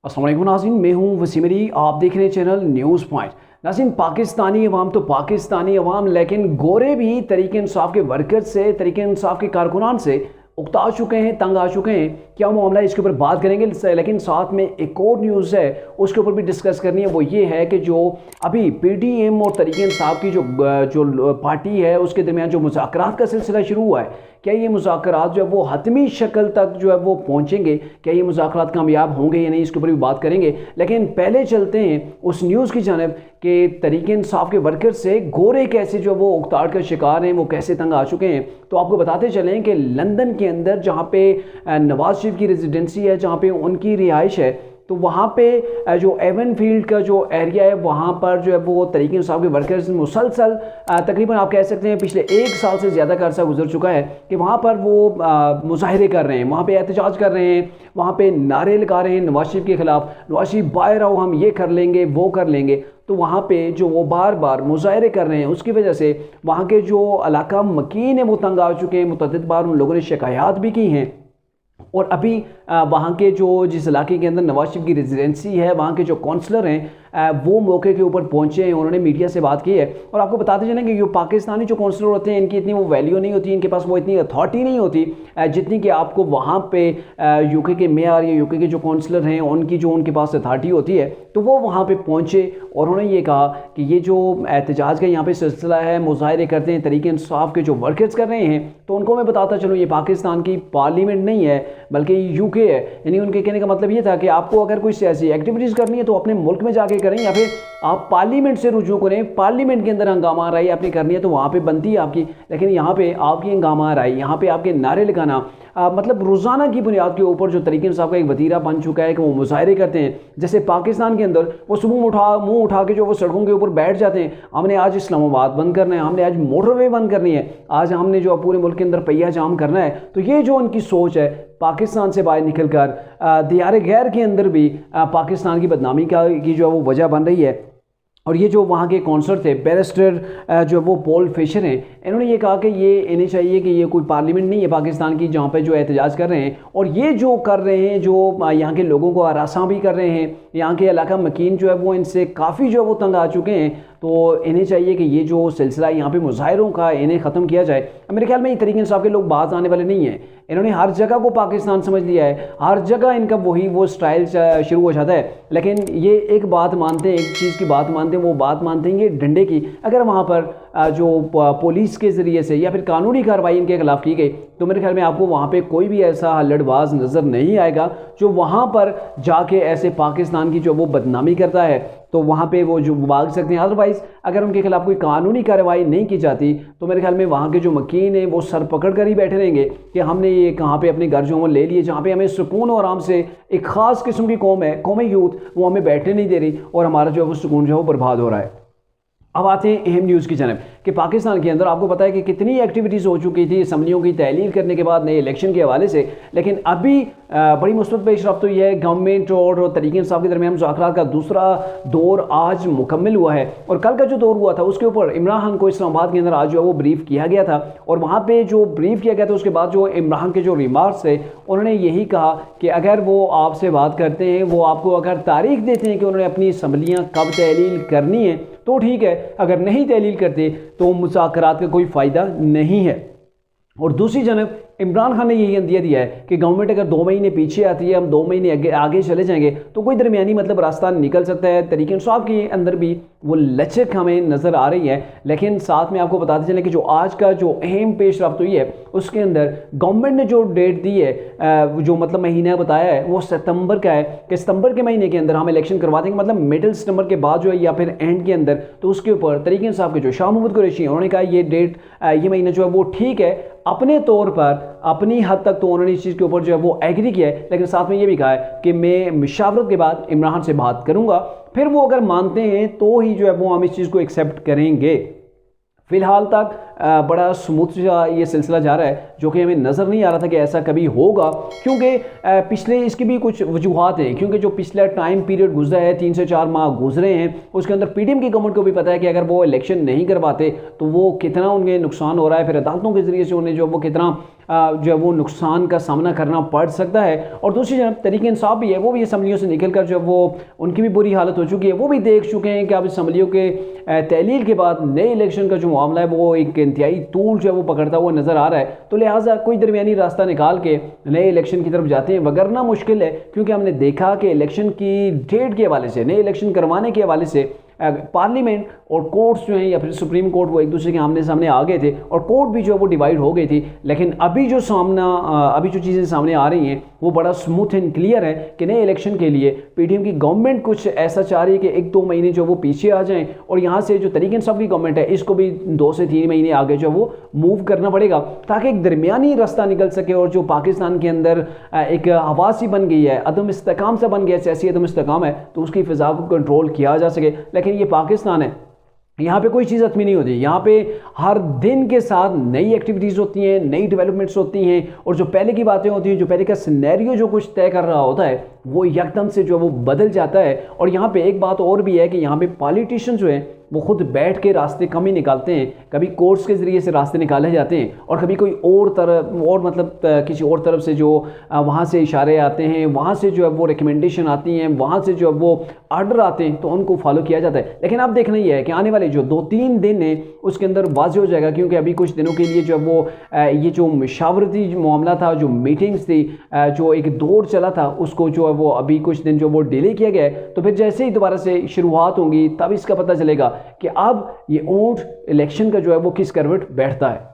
अस्सलाम वालेकुम नाज़रीन, मैं हूं वसीम अली। आप देख रहे हैं चैनल न्यूज़ पॉइंट। नाज़रीन, पाकिस्तानी अवाम तो पाकिस्तानी अवाम, लेकिन गोरे भी तरीके इंसाफ के वर्कर्स से, तरीके इंसाफ के कारकुनान से उकता चुके हैं, तंग आ चुके हैं। क्या मामला है, इसके ऊपर बात करेंगे, लेकिन साथ में एक और न्यूज़ है उसके ऊपर भी डिस्कस करनी है। वो ये है कि जो अभी PTM और तरीके इंसाफ की जो पार्टी है उसके दरमियान जो मुज़ाकरात का सिलसिला शुरू हुआ है, क्या ये मुज़ाकरात जो है वो हतमी शक्ल तक जो है वो पहुँचेंगे, क्या ये मुज़ाकरात कामयाब होंगे या नहीं, इसके ऊपर भी बात करेंगे। लेकिन पहले चलते हैं उस न्यूज़ की जानिब कि तरीके इंसाफ के वर्कर्स से गोरे कैसे जो वो उकताड़ का शिकार हैं, वो कैसे तंग आ चुके हैं। तो आपको बताते चलें कि लंदन के अंदर जहाँ पे नवाज शरीफ की रेजिडेंसी है, जहाँ पे उनकी रिहाइश है, तो वहाँ पे जो एवन फील्ड का जो एरिया है वहाँ पर जो है वो तरीके इंसाफ के वर्कर्स मुसलसल तकरीबन आप कह सकते हैं पिछले 1 साल से ज़्यादा का अरसा गुजर चुका है कि वहाँ पर वो मुजाहरे कर रहे हैं, वहाँ पे एहतजाज कर रहे हैं, वहाँ पे नारे लगा रहे हैं नवाज शरीफ के ख़िलाफ़। नवाज शरीफ बाहर आओ, हम ये कर लेंगे, वो कर लेंगे। तो वहाँ पे जो वो बार बार मुजाहरे कर रहे हैं, उसकी वजह से वहाँ के जो इलाका मकीन है वो तंग आ चुके हैं। मुतअद्दिद बार उन लोगों ने शिकायत भी की हैं। और अभी वहाँ के जो जिस इलाके के अंदर नवाज शरीफ की रेजिडेंसी है, वहाँ के जो काउंसलर हैं वो मौके के ऊपर पहुँचे हैं, उन्होंने मीडिया से बात की है। और आपको बताते चलें कि जो पाकिस्तानी जो काउंसलर होते हैं, इनकी इतनी वो वैल्यू नहीं होती, इनके पास वो इतनी अथॉरिटी नहीं होती जितनी कि आपको वहाँ पे UK के मेयर या UK के जो काउंसलर हैं उनके पास अथॉरिटी होती है। तो वो वहाँ पे पहुँचे और उन्होंने ये कहा कि ये जो एहतजाज का यहाँ पे सिलसिला है, मुजाहरे करते हैं, तरीके इंसाफ के जो वर्कर्स कर रहे हैं, तो उनको मैं बताता चलूँ ये पाकिस्तान की पार्लियामेंट नहीं है बल्कि UK है। यानी उनके कहने का मतलब ये था कि आपको अगर कोई सियासी एक्टिविटीज़ करनी है तो अपने मुल्क में जाके करें, या फिर आप पार्लियामेंट से रुजू करें। पार्लियामेंट के अंदर हंगामा राई आपने करनी है तो वहाँ पे बनती है आपकी, लेकिन यहाँ पे आपकी हंगामा राई, यहाँ पे आपके नारे लगाना मतलब रोज़ाना की बुनियाद के ऊपर जो तरीके इंसाफ का एक वतीरा बन चुका है कि वो मुजाहरे करते हैं। जैसे पाकिस्तान के अंदर वो सुबह मुँह उठा के जो वो सड़कों के ऊपर बैठ जाते हैं, हमने आज इस्लामाबाद बंद करना है, हमने आज मोटरवे बंद करनी है, आज हमने जो पूरे मुल्क के अंदर पहिया जाम करना है। तो ये जो उनकी सोच है, पाकिस्तान से बाहर निकल कर दियार गैर के अंदर भी पाकिस्तान की बदनामी की जो है वो वजह बन रही है। और ये जो वहाँ के काउंसलर थे, बैरिस्टर जो वो पॉल फिशर हैं, इन्होंने ये कहा कि ये इन्हें चाहिए कि ये कोई पार्लियामेंट नहीं है पाकिस्तान की जहाँ पे जो एहतजाज कर रहे हैं, और ये जो कर रहे हैं, जो यहाँ के लोगों को हरासा भी कर रहे हैं, यहाँ के इलाका मकीन जो है वो इनसे काफ़ी जो है वो तंग आ चुके हैं। तो इन्हें चाहिए कि ये जो सिलसिला यहाँ पे मुजाहरों का, इन्हें ख़त्म किया जाए। मेरे ख्याल में ये तरीके इंसाफ के लोग बाज आने वाले नहीं हैं। इन्होंने हर जगह को पाकिस्तान समझ लिया है, हर जगह इनका वो स्टाइल शुरू हो जाता है। लेकिन ये एक बात मानते हैं, एक चीज़ की बात मानते हैं, वो बात मानते हैं ये डंडे की। अगर वहाँ पर जो पुलिस के ज़रिए से या फिर कानूनी कार्रवाई इनके खिलाफ़ की गई तो मेरे ख्याल में आपको वहाँ पे कोई भी ऐसा हल्लड़बाज नज़र नहीं आएगा जो वहाँ पर जाके ऐसे पाकिस्तान की जो वो बदनामी करता है, तो वहाँ पे वो जो भाग सकते हैं। अदरवाइज़ अगर उनके खिलाफ़ कोई कानूनी कार्रवाई नहीं की जाती तो मेरे ख्याल में वहाँ के जो मकीन हैं वो सर पकड़ कर ही बैठे रहेंगे कि हमने ये कहाँ पे अपने घर जो वो ले लिए, जहाँ पे हमें सुकून और आराम से एक ख़ास किस्म की कौम यूथ वो हमें बैठने नहीं दे रही, और हमारा जो है वो सुकून जो है वो बर्बाद हो रहा है। अब आते हैं अहम न्यूज़ की जानिब कि पाकिस्तान के अंदर आपको पता है कि कितनी एक्टिविटीज़ हो चुकी थी असम्बलियों की तहलील करने के बाद नए इलेक्शन के हवाले से, लेकिन अभी बड़ी मुस्बत पेशरफ्त तो यह है। गवर्नमेंट और तरीके इंसाफ के दरमियान मुज़ाकरात का दूसरा दौर आज मुकम्मल हुआ है, और कल का जो दौर हुआ था उसके ऊपर इमरान खान को इस्लामाबाद के अंदर आज जो है वो ब्रीफ किया गया था। और वहाँ पर जो ब्रीफ किया गया था उसके बाद जो इमरान के जो रिमार्क्स थे, उन्होंने यही कहा कि अगर वो आपसे बात करते हैं, वो आपको अगर तारीख देते हैं कि उन्होंने अपनी असम्बलियाँ कब तहलील करनी है तो ठीक है, अगर नहीं तहलील करते तो मुज़ाकरात का कोई फ़ायदा नहीं है। और दूसरी जानब इमरान खान ने यही अंदिया दिया है कि गवर्नमेंट अगर 2 महीने पीछे आती है, हम 2 महीने आगे चले जाएंगे तो कोई दरमियानी मतलब रास्ता निकल सकता है। तरीके इंसाफ के अंदर भी वो लचक हमें नज़र आ रही है। लेकिन साथ में आपको बताते चलें कि जो आज का जो अहम पेशरफ्त हुई है उसके अंदर गवर्नमेंट ने जो डेट दी है, जो मतलब महीना बताया है वो सितंबर का है कि सितंबर के महीने के अंदर हम इलेक्शन करवा देंगे, मतलब मिडिल सितंबर के बाद जो है या फिर एंड के अंदर। तो उसके ऊपर तरीके इंसाफ के जो शाह महमूद कुरैशी हैं उन्होंने कहा ये डेट, ये महीना जो है वो ठीक है अपने तौर पर, अपनी हद तक तो उन्होंने इस चीज़ के ऊपर जो है वो एग्री किया है। लेकिन साथ में ये भी कहा है कि मैं मुशावरत के बाद इमरान से बात करूंगा, फिर वो अगर मानते हैं तो ही जो है वो हम इस चीज़ को एक्सेप्ट करेंगे। फ़िलहाल तक बड़ा स्मूथ ये सिलसिला जा रहा है, जो कि हमें नज़र नहीं आ रहा था कि ऐसा कभी होगा, क्योंकि पिछले इसकी भी कुछ वजूहत हैं। क्योंकि जो पिछला टाइम पीरियड गुजरा है, 3 से 4 माह गुजरे हैं, उसके अंदर PDM की गवर्नमेंट को भी पता है कि अगर वो इलेक्शन नहीं करवाते तो वो कितना उनके नुकसान हो रहा है, फिर अदालतों के ज़रिए से उन्हें जो वो कितना जो है वो नुकसान का सामना करना पड़ सकता है। और दूसरी जानब तहरीक इंसाफ भी है, वो भी असम्बलियों से निकल कर जो है वो उनकी भी बुरी हालत हो चुकी है, वो भी देख चुके हैं कि अब असम्बलियों के तहलील के बाद नए इलेक्शन का जो मामला है वो एक इंतहाई तूल जो है वो पकड़ता हुआ नज़र आ रहा है। तो लिहाजा कोई दरमियानी रास्ता निकाल के नए इलेक्शन की तरफ जाते हैं, वगरना मुश्किल है, क्योंकि हमने देखा कि इलेक्शन की डेट के हवाले से, नए इलेक्शन करवाने के हवाले से पार्लियामेंट और कोर्ट्स जो हैं या फिर सुप्रीम कोर्ट वो एक दूसरे के आमने सामने आ गए थे और कोर्ट भी जो है वो डिवाइड हो गई थी। लेकिन अभी जो चीज़ें सामने आ रही हैं वो बड़ा स्मूथ एंड क्लियर है कि नए इलेक्शन के लिए पीडीएम की गवर्नमेंट कुछ ऐसा चाह रही है कि 1-2 महीने जो वो पीछे आ जाएं और यहाँ से जो तहरीक इंसाफ की गवर्नमेंट है इसको भी 2 से 3 महीने आगे जो वो मूव करना पड़ेगा, ताकि एक दरमियानी रास्ता निकल सके। और जो पाकिस्तान के अंदर एक हवा सी बन गई है, अदम इस्तेकाम सा बन गया, सियासी अदम इस्तेकाम है, तो उसकी फ़िज़ा को कंट्रोल किया जा सके। लेकिन ये पाकिस्तान है, यहाँ पे कोई चीज़ हतमी नहीं होती। यहाँ पे हर दिन के साथ नई एक्टिविटीज़ होती हैं, नई डेवलपमेंट्स होती हैं, और जो पहले की बातें होती हैं, जो पहले का सिनेरियो जो कुछ तय कर रहा होता है वो एकदम से जो वो बदल जाता है। और यहाँ पे एक बात और भी है कि यहाँ पे पॉलिटिशियन जो है वो खुद बैठ के रास्ते कम ही निकालते हैं, कभी कोर्ट्स के ज़रिए से रास्ते निकाले जाते हैं और कभी कोई किसी और तरफ से जो वहाँ से इशारे आते हैं, वहाँ से जो है वो रिकमेंडेशन आती हैं, वहाँ से जो है वो आर्डर आते हैं, तो उनको फॉलो किया जाता है। लेकिन अब देखना ये है कि आने वाले जो 2-3 दिन है उसके अंदर वाज़ेह हो जाएगा, क्योंकि अभी कुछ दिनों के लिए जो है वो ये जो मशावरती मामला था, जो मीटिंग्स थी, जो एक दौर चला था, उसको जो है वो अभी कुछ दिन जो वो डिले किया गया है। तो फिर जैसे ही दोबारा से शुरुआत होंगी तब इसका पता चलेगा कि अब ये ऊंट इलेक्शन का जो है वो किस करवट बैठता है।